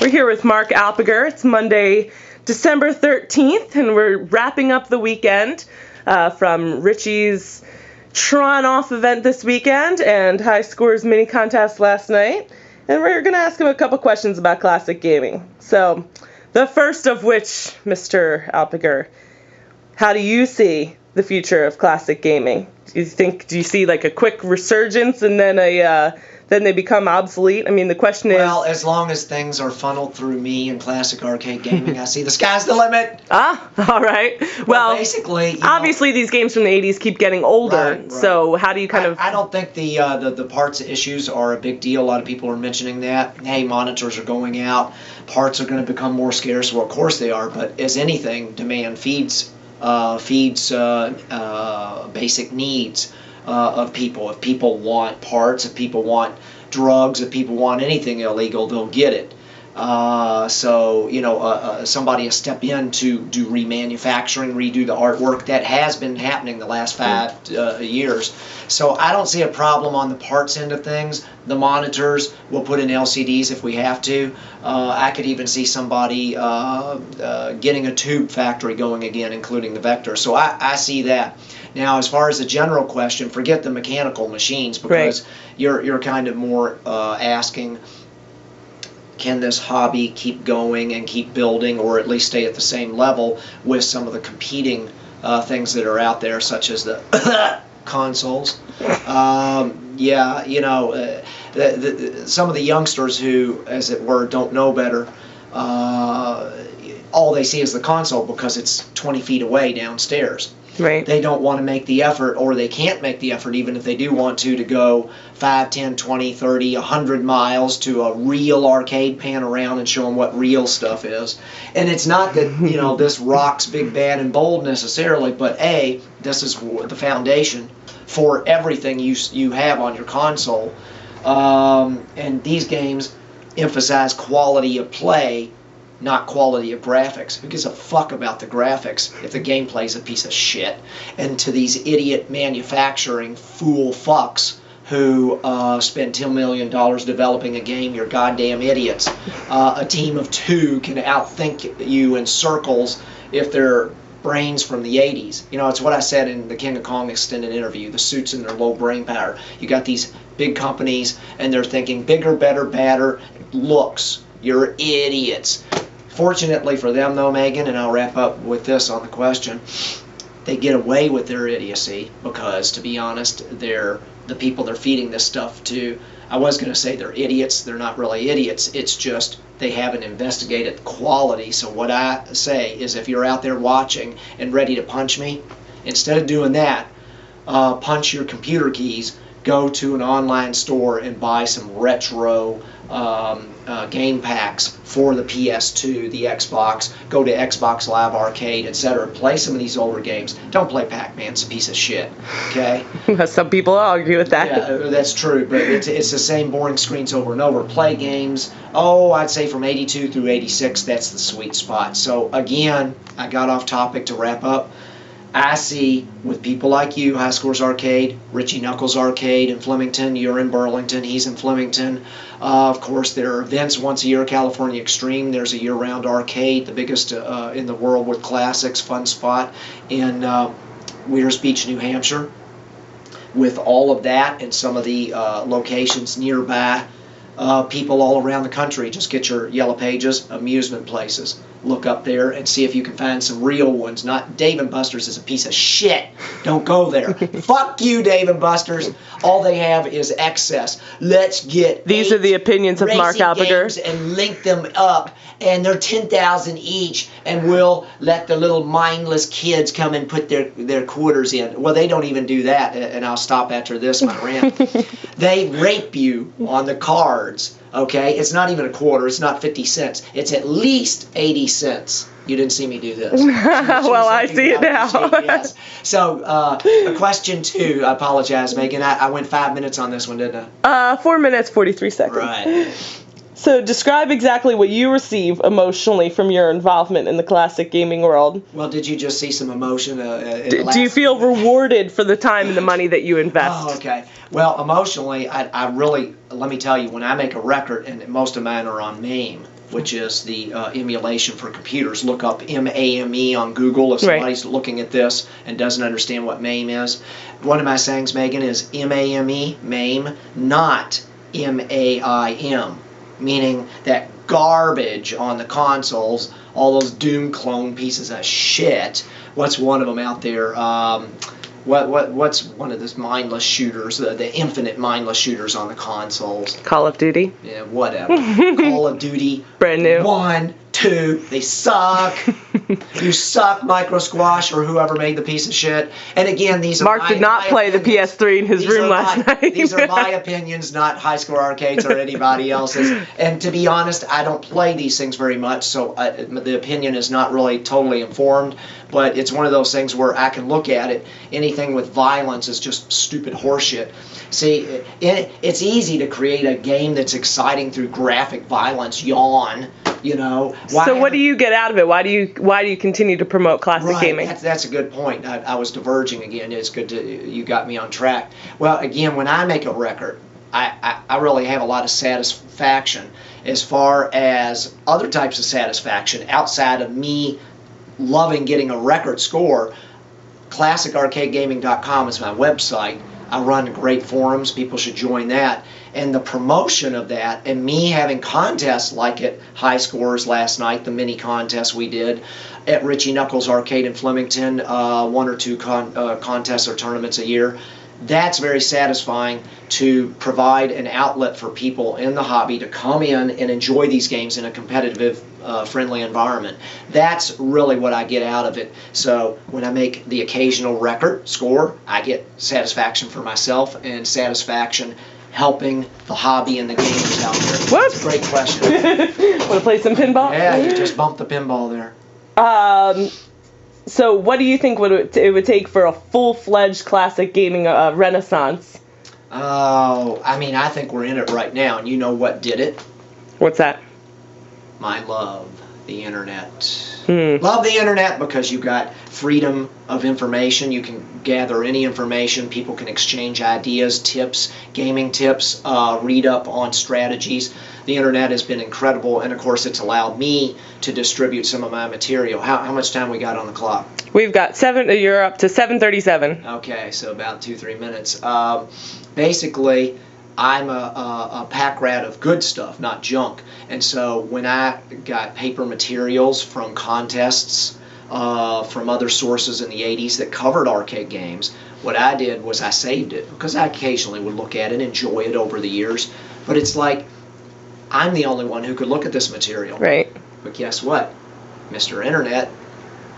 We're here with Mark Alpiger. It's Monday, December 13th, and we're wrapping up the weekend from Richie's Tron Off event this weekend and High Scores mini contest last night. And we're going to ask him a couple questions about classic gaming. So, the first of which, Mr. Alpiger, how do you see the future of classic gaming? Do you see like a quick resurgence and then then they become obsolete? I mean, the question is... Well, as long as things are funneled through me in classic arcade gaming, I see the sky's the limit. All right. Well, basically... obviously these games from the 80s keep getting older, right. So how do you kind of... I don't think the parts issues are a big deal. A lot of people are mentioning that. Hey, monitors are going out. Parts are going to become more scarce. Well, of course they are, but as anything, demand feeds basic needs of people. If people want parts, if people want drugs, if people want anything illegal, they'll get it. Somebody will step in to do remanufacturing, redo the artwork. That has been happening the last 5 years. So I don't see a problem on the parts end of things. The monitors, we'll put in LCDs if we have to. I could even see somebody getting a tube factory going again, including the Vector. So I see that. Now, as far as the general question, forget the mechanical machines, because you're kind of more asking, can this hobby keep going and keep building, or at least stay at the same level with some of the competing things that are out there, such as the consoles? Some of the youngsters who, as it were, don't know better, all they see is the console because it's 20 feet away downstairs. Right. They don't want to make the effort, or they can't make the effort, even if they do want to go 5, 10, 20, 30, 100 miles to a real arcade, pan around and show them what real stuff is. And it's not that, this rocks big, bad, and bold necessarily, but this is the foundation for everything you have on your console. And these games emphasize quality of play, not quality of graphics. Who gives a fuck about the graphics if the gameplay is a piece of shit? And to these idiot manufacturing fool fucks who spend $10 million developing a game, you're goddamn idiots. A team of 2 can outthink you in circles if they're brains from the 80s. It's what I said in the King of Kong extended interview, the suits and their low brain power. You got these big companies and they're thinking bigger, better, badder, looks. You're idiots. Fortunately for them, though, Megan, and I'll wrap up with this on the question, they get away with their idiocy because, to be honest, the people they're feeding this stuff to, I was going to say they're idiots. They're not really idiots. It's just they haven't investigated the quality. So what I say is, if you're out there watching and ready to punch me, instead of doing that, punch your computer keys, go to an online store and buy some retro game packs for the PS2, the Xbox, go to Xbox Live Arcade, etc. Play some of these older games. Don't play Pac-Man, it's a piece of shit, okay? Some people argue with that. Yeah, that's true, but it's the same boring screens over and over. Play games, I'd say from 82 through 86, that's the sweet spot. So again, I got off topic to wrap up. I see with people like you, High Scores Arcade, Richie Knuckles Arcade in Flemington, you're in Burlington, he's in Flemington. Of course, there are events once a year, California Extreme. There's a year-round arcade, the biggest in the world with classics, fun spot in Weirs Beach, New Hampshire. With all of that and some of the locations nearby, people all around the country, just get your Yellow Pages, amusement places. Look up there and see if you can find some real ones. Not Dave & Buster's is a piece of shit. Don't go there. Fuck you, Dave & Buster's. All they have is excess. Let's get these are the opinions of Mark Alpiger and link them up, and they're $10,000 each, and we'll let the little mindless kids come and put their quarters in. Well, they don't even do that, and I'll stop after this, my rant. They rape you on the cards. Okay, it's not even a quarter, it's not 50 cents, it's at least 80 cents. You didn't see me do this. Well, I see it now. Yes. So, question 2, I apologize, Megan. I went 5 minutes on this one, didn't I? 4 minutes, 43 seconds. Right. So describe exactly what you receive emotionally from your involvement in the classic gaming world. Well, did you just see some emotion? Do you feel rewarded for the time and the money that you invest? Oh, okay. Well, emotionally, I really, let me tell you, when I make a record, and most of mine are on MAME, which is the emulation for computers. Look up MAME on Google if somebody's looking at this and doesn't understand what MAME is. One of my sayings, Megan, is MAME, MAME, not MAIM, meaning that garbage on the consoles, all those Doom clone pieces of shit. What's one of them out there? What's one of those mindless shooters, the infinite mindless shooters on the consoles? Call of Duty? Yeah, whatever. Call of Duty. Brand new. 1, 2, they suck. You suck, Micro Squash, or whoever made the piece of shit. And again, these are Mark did not play the PS3 in his room last night. These are my opinions, not High Score Arcades or anybody else's. And to be honest, I don't play these things very much, so the opinion is not really totally informed. But it's one of those things where I can look at it. Anything with violence is just stupid horseshit. See, it's easy to create a game that's exciting through graphic violence. Yawn, you know. So what do you get out of it? Why do you continue to promote classic gaming? That's a good point. I was diverging again. It's good you got me on track. Well, again, when I make a record, I really have a lot of satisfaction as far as other types of satisfaction outside of me loving getting a record score. ClassicArcadeGaming.com is my website. I run great forums. People should join that. And the promotion of that, and me having contests like at High Scores last night, the mini contest we did at Richie Knuckles Arcade in Flemington, 1 or 2 contests or tournaments a year. That's very satisfying to provide an outlet for people in the hobby to come in and enjoy these games in a competitive, friendly environment. That's really what I get out of it. So when I make the occasional record score, I get satisfaction for myself and satisfaction helping the hobby and the gamers out there. What? That's a great question. Want to play some pinball? Yeah, you just bumped the pinball there. So what do you think it would take for a full-fledged classic gaming renaissance? Oh, I mean, I think we're in it right now, and you know what did it? What's that? My love, the internet. Love the internet because you got freedom of information. You can gather any information. People can exchange ideas, tips, gaming tips, read up on strategies. The internet has been incredible, and of course it's allowed me to distribute some of my material. How much time we got on the clock? We've got you're up to 7:37. Okay, so about 2-3 minutes. Basically, I'm a pack rat of good stuff, not junk. And so when I got paper materials from contests, from other sources in the 80s that covered arcade games, what I did was I saved it because I occasionally would look at it, enjoy it over the years. But it's like I'm the only one who could look at this material. Right. But guess what? Mr. Internet,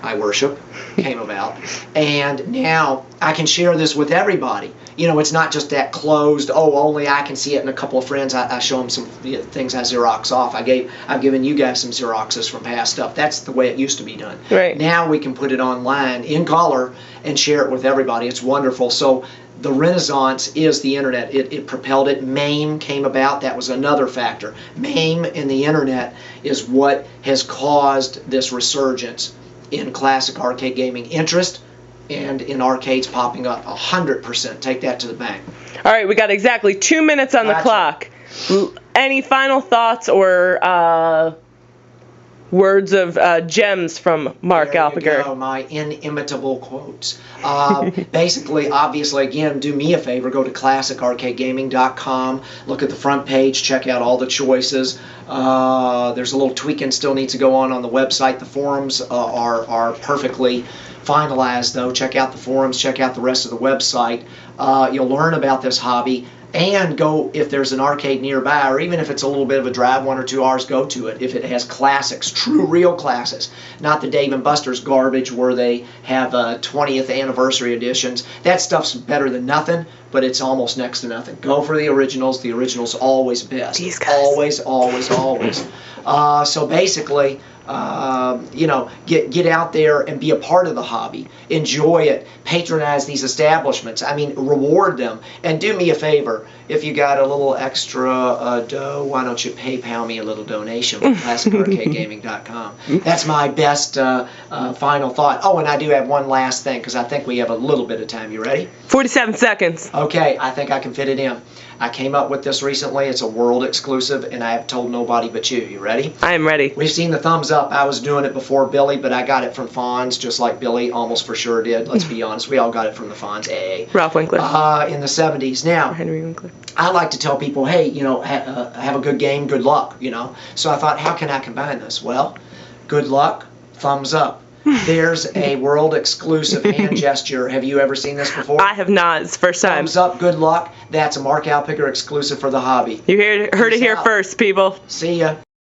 I worship, came about, and now I can share this with everybody. You know, it's not just that closed, only I can see it, and a couple of friends, I show them some things I Xerox off. I've given you guys some Xeroxes from past stuff. That's the way it used to be done. Right. Now we can put it online in color and share it with everybody. It's wonderful. So the Renaissance is the internet. It propelled it. MAME came about. That was another factor. MAME and the internet is what has caused this resurgence in classic arcade gaming interest and in arcades popping up 100%. Take that to the bank. All right, we got exactly 2 minutes on the clock. Any final thoughts or words of gems from Mark Alpiger? There you go, my inimitable quotes. Basically, obviously, again, do me a favor. Go to ClassicArcadeGaming.com. Look at the front page. Check out all the choices. There's a little tweaking still needs to go on the website. The forums are perfectly finalized, though. Check out the forums. Check out the rest of the website. You'll learn about this hobby. And go, if there's an arcade nearby, or even if it's a little bit of a drive, 1 or 2 hours, go to it. If it has classics, true, real classics, not the Dave & Buster's garbage where they have 20th anniversary editions. That stuff's better than nothing, but it's almost next to nothing. Go for the originals. The originals always best. These guys. Always, always, always. So basically, Get out there and be a part of the hobby. Enjoy it. Patronize these establishments. I mean, reward them. And do me a favor. If you got a little extra dough, why don't you PayPal me a little donation from ClassicArcadeGaming.com. That's my best final thought. Oh, and I do have one last thing because I think we have a little bit of time. You ready? 47 seconds. Okay, I think I can fit it in. I came up with this recently. It's a world exclusive, and I have told nobody but you. You ready? I am ready. We've seen the thumbs up. I was doing it before Billy, but I got it from Fonz, just like Billy almost for sure did. Let's be honest. We all got it from the Fonz AA. Ralph Winkler. In the 70s. Now, Henry Winkler. I like to tell people, hey, have a good game, good luck, So I thought, how can I combine this? Well, good luck, thumbs up. There's a world exclusive hand gesture. Have you ever seen this before? I have not. It's the first time. Thumbs up, good luck. That's a Mark Alpiger exclusive for the hobby. You heard it here first, people. See ya.